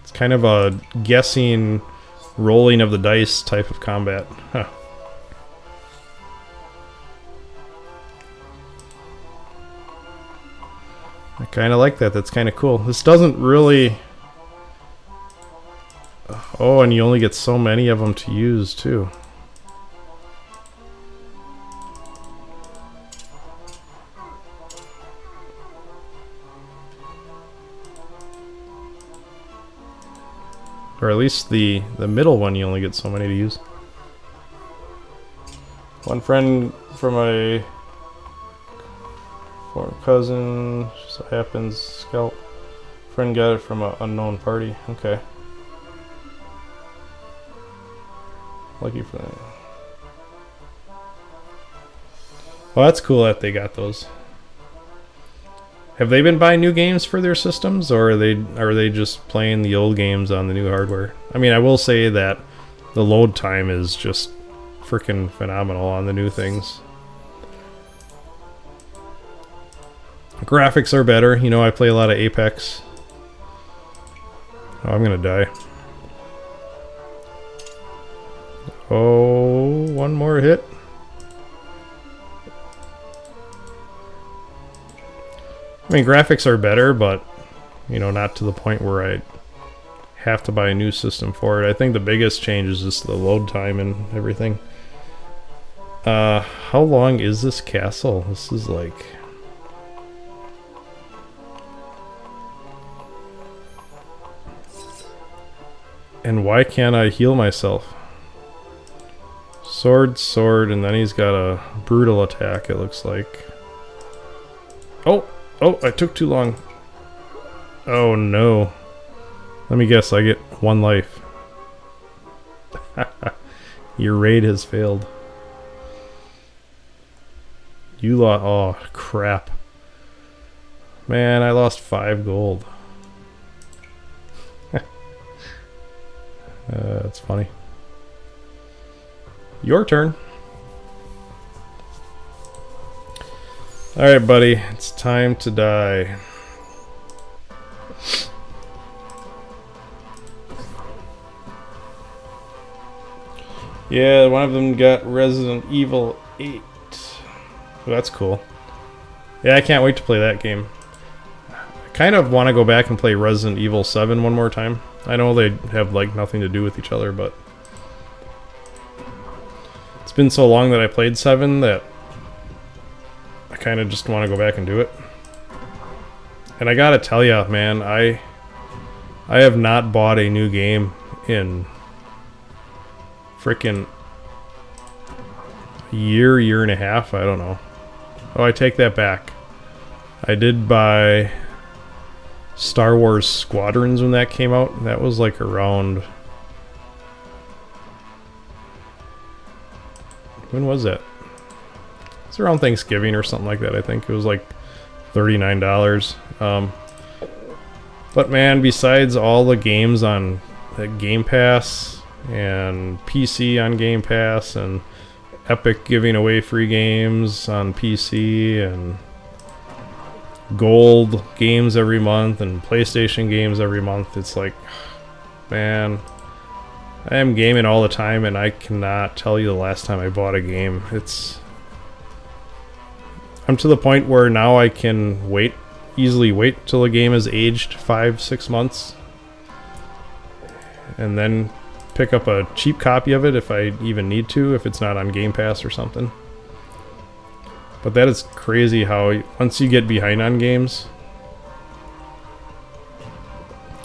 Speaker 1: It's kind of a guessing, rolling of the dice type of combat. Huh. I kind of like that. That's kind of cool. This doesn't really... Oh, and you only get so many of them to use, too. Or at least the middle one you only get so many to use. One friend from a former cousin, so happens, scout. Friend got it from an unknown party. Okay. Lucky for that. Well, that's cool that they got those. Have they been buying new games for their systems, or are they just playing the old games on the new hardware? I mean, I will say that the load time is just freaking phenomenal on the new things. Graphics are better. You know, I play a lot of Apex. Oh, I'm gonna die. Oh, one more hit. I mean, graphics are better, but, you know, not to the point where I have to buy a new system for it. I think the biggest change is just the load time and everything. How long is this castle? This is like... And why can't I heal myself? Sword, sword, and then he's got a brutal attack, it looks like. Oh! Oh, I took too long. Oh no. Let me guess, I get one life. Your raid has failed. You lost... Oh, crap. Man, I lost 5 gold. That's funny. Your turn. Alright, buddy. It's time to die. Yeah, one of them got Resident Evil 8. Oh, that's cool. Yeah, I can't wait to play that game. I kind of want to go back and play Resident Evil 7 one more time. I know they have like nothing to do with each other, but it's been so long that I played 7 that I kind of just want to go back and do it. And I gotta tell ya, man, I have not bought a new game in frickin' year and a half, I don't know. Oh, I take that back. I did buy Star Wars Squadrons when that came out. That was like around... When was that? It's around Thanksgiving or something like that, I think. It was like $39. But man, besides all the games on Game Pass and PC on Game Pass and Epic giving away free games on PC and Gold games every month and PlayStation games every month, it's like, man, I am gaming all the time and I cannot tell you the last time I bought a game. I'm to the point where now I can easily wait till a game is aged 5-6 months and then pick up a cheap copy of it if I even need to, if it's not on Game Pass or something. But that is crazy how once you get behind on games,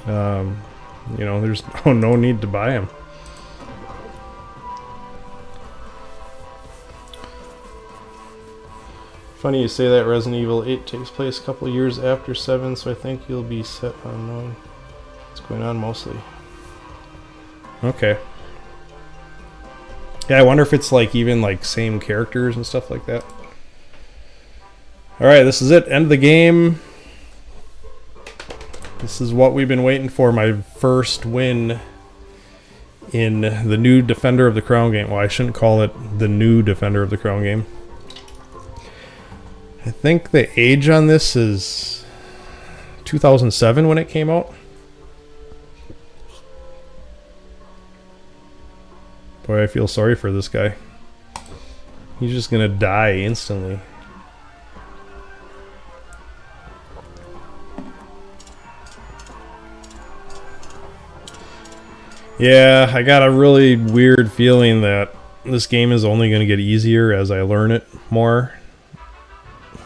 Speaker 1: you know, there's no need to buy them. Funny you say that. Resident Evil 8 takes place a couple of years after 7, so I think you'll be set on knowing what's going on mostly. Okay. Yeah, I wonder if it's like even like same characters and stuff like that. All right, this is it. End of the game. This is what we've been waiting for. My first win in the new Defender of the Crown game. Well, I shouldn't call it the new Defender of the Crown game. I think the age on this is 2007 when it came out. Boy, I feel sorry for this guy. He's just gonna die instantly. Yeah, I got a really weird feeling that this game is only going to get easier as I learn it more.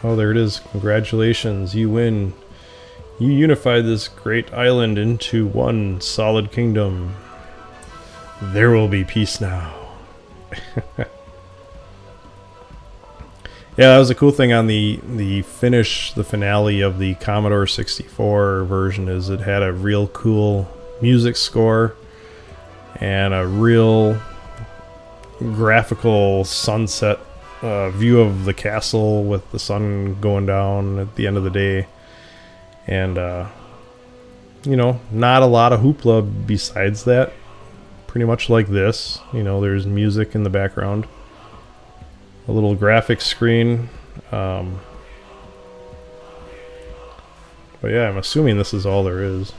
Speaker 1: Oh, there it is. Congratulations, you win. You unified this great island into one solid kingdom. There will be peace now. Yeah, that was a cool thing on the finale of the Commodore 64 version is it had a real cool music score and a real graphical sunset view of the castle with the sun going down at the end of the day. And, you know, not a lot of hoopla besides that. Pretty much like this. You know, there's music in the background. A little graphic screen. But yeah, I'm assuming this is all there is.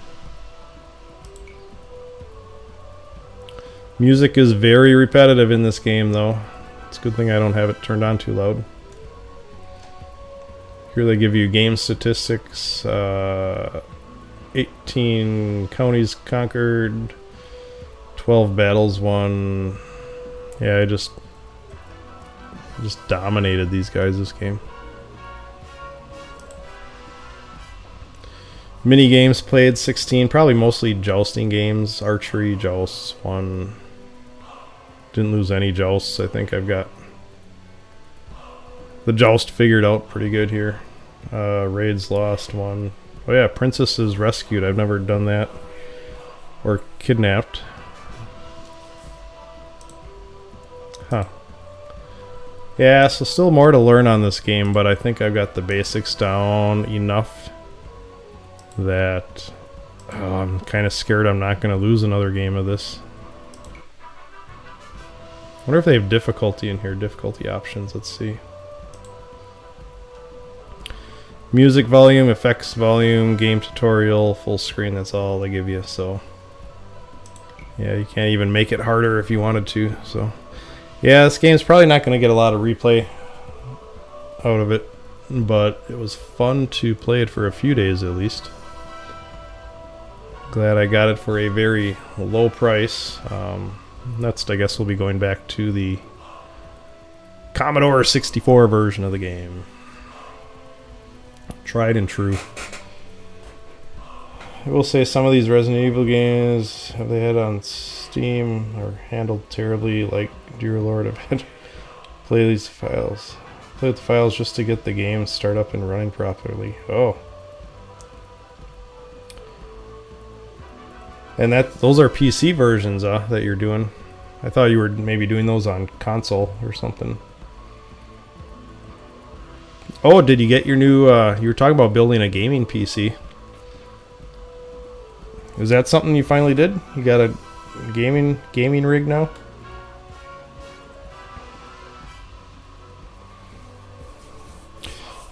Speaker 1: Music is very repetitive in this game, though. It's a good thing I don't have it turned on too loud. Here they give you game statistics. 18 counties conquered. 12 battles won. Yeah, I just dominated these guys this game. Mini games played 16, probably mostly jousting games, archery, jousts, one. Didn't lose any jousts. I think I've got the joust figured out pretty good here. Raids lost one. Oh yeah, princesses rescued. I've never done that. Or kidnapped. Huh. Yeah, so still more to learn on this game, but I think I've got the basics down enough that I'm kind of scared I'm not going to lose another game of this. I wonder if they have difficulty in here, difficulty options. Let's see. Music volume, effects volume, game tutorial, full screen, that's all they give you, so yeah, you can't even make it harder if you wanted to, so yeah, this game's probably not going to get a lot of replay out of it, but it was fun to play it for a few days at least. Glad I got it for a very low price. Next, I guess we'll be going back to the Commodore 64 version of the game. Tried and true. I will say some of these Resident Evil games have they had on Steam are handled terribly, like dear Lord, I've had to play these files. Play the files just to get the game start up and running properly. Oh. And those are PC versions that you're doing. I thought you were maybe doing those on console or something. Oh, did you get your new, you were talking about building a gaming PC. Is that something you finally did? You got a gaming rig now?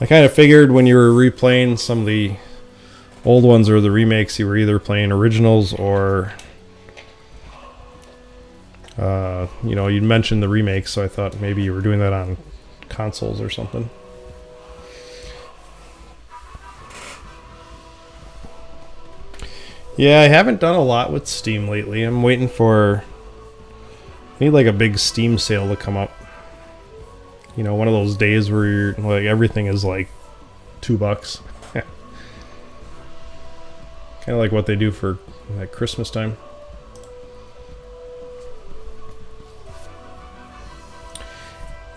Speaker 1: I kind of figured when you were replaying some of the old ones or the remakes, you were either playing originals or you know, you'd mentioned the remakes, so I thought maybe you were doing that on consoles or something. Yeah, I haven't done a lot with Steam lately. I'm waiting for, I need like a big Steam sale to come up. You know, one of those days where you're, like everything is like $2. Kind of like what they do for like Christmas time.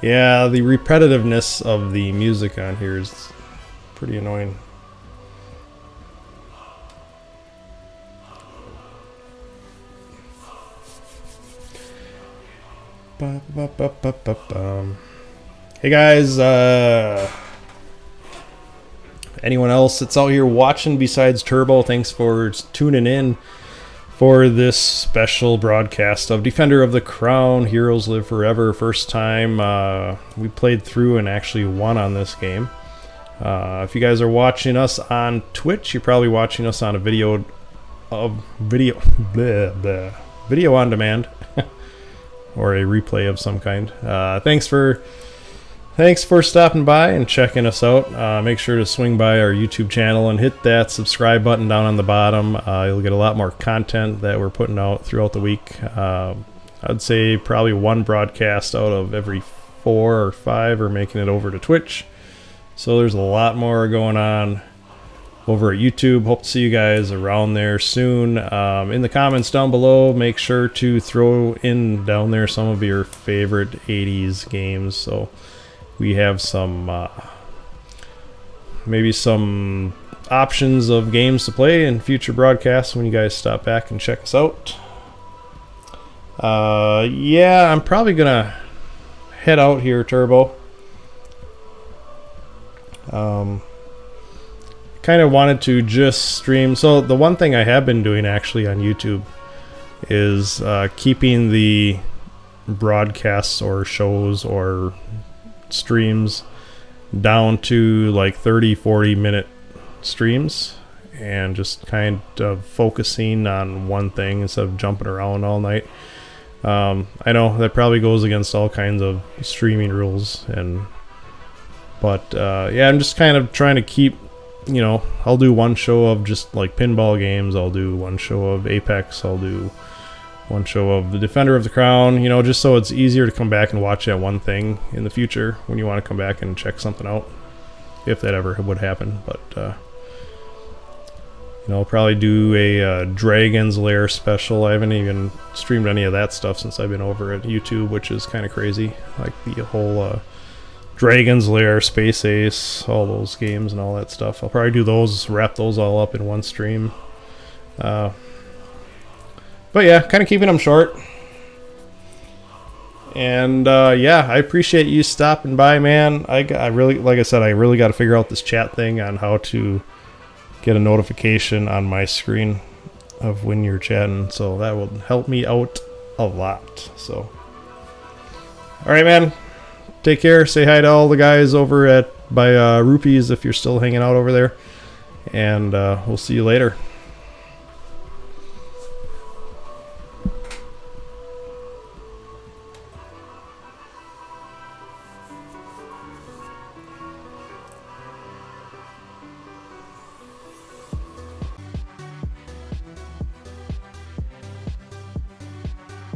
Speaker 1: Yeah, the repetitiveness of the music on here is pretty annoying. Hey guys, anyone else that's out here watching besides Turbo, thanks for tuning in for this special broadcast of Defender of the Crown, Heroes Live Forever. First time we played through and actually won on this game. If you guys are watching us on Twitch, you're probably watching us on a video on demand or a replay of some kind. Thanks for stopping by and checking us out. Make sure to swing by our YouTube channel and hit that subscribe button down on the bottom. You'll get a lot more content that we're putting out throughout the week. I'd say probably one broadcast out of every 4 or 5 are making it over to Twitch. So there's a lot more going on over at YouTube. Hope to see you guys around there soon. In the comments down below, make sure to throw in down there some of your favorite 80s games. So we have some maybe some options of games to play in future broadcasts when you guys stop back and check us out. Yeah, I'm probably gonna head out here, Turbo. Kind of wanted to just stream. So the one thing I have been doing actually on YouTube is keeping the broadcasts or shows or streams down to like 30-40 minute streams and just kind of focusing on one thing instead of jumping around all night. I know that probably goes against all kinds of streaming rules, but yeah, I'm just kind of trying to keep, you know, I'll do one show of just like pinball games, I'll do one show of Apex, I'll do one show of the Defender of the Crown, you know, just so it's easier to come back and watch that one thing in the future when you want to come back and check something out, if that ever would happen. But you know, I'll probably do a Dragon's Lair special. I haven't even streamed any of that stuff since I've been over at YouTube, which is kind of crazy, like the whole Dragon's Lair, Space Ace, all those games and all that stuff. I'll probably do those, wrap those all up in one stream. But yeah, kind of keeping them short. And yeah, I appreciate you stopping by, man. I really, like I said, I really got to figure out this chat thing on how to get a notification on my screen of when you're chatting. So that will help me out a lot. So, all right, man. Take care. Say hi to all the guys over by Rupees if you're still hanging out over there. And we'll see you later.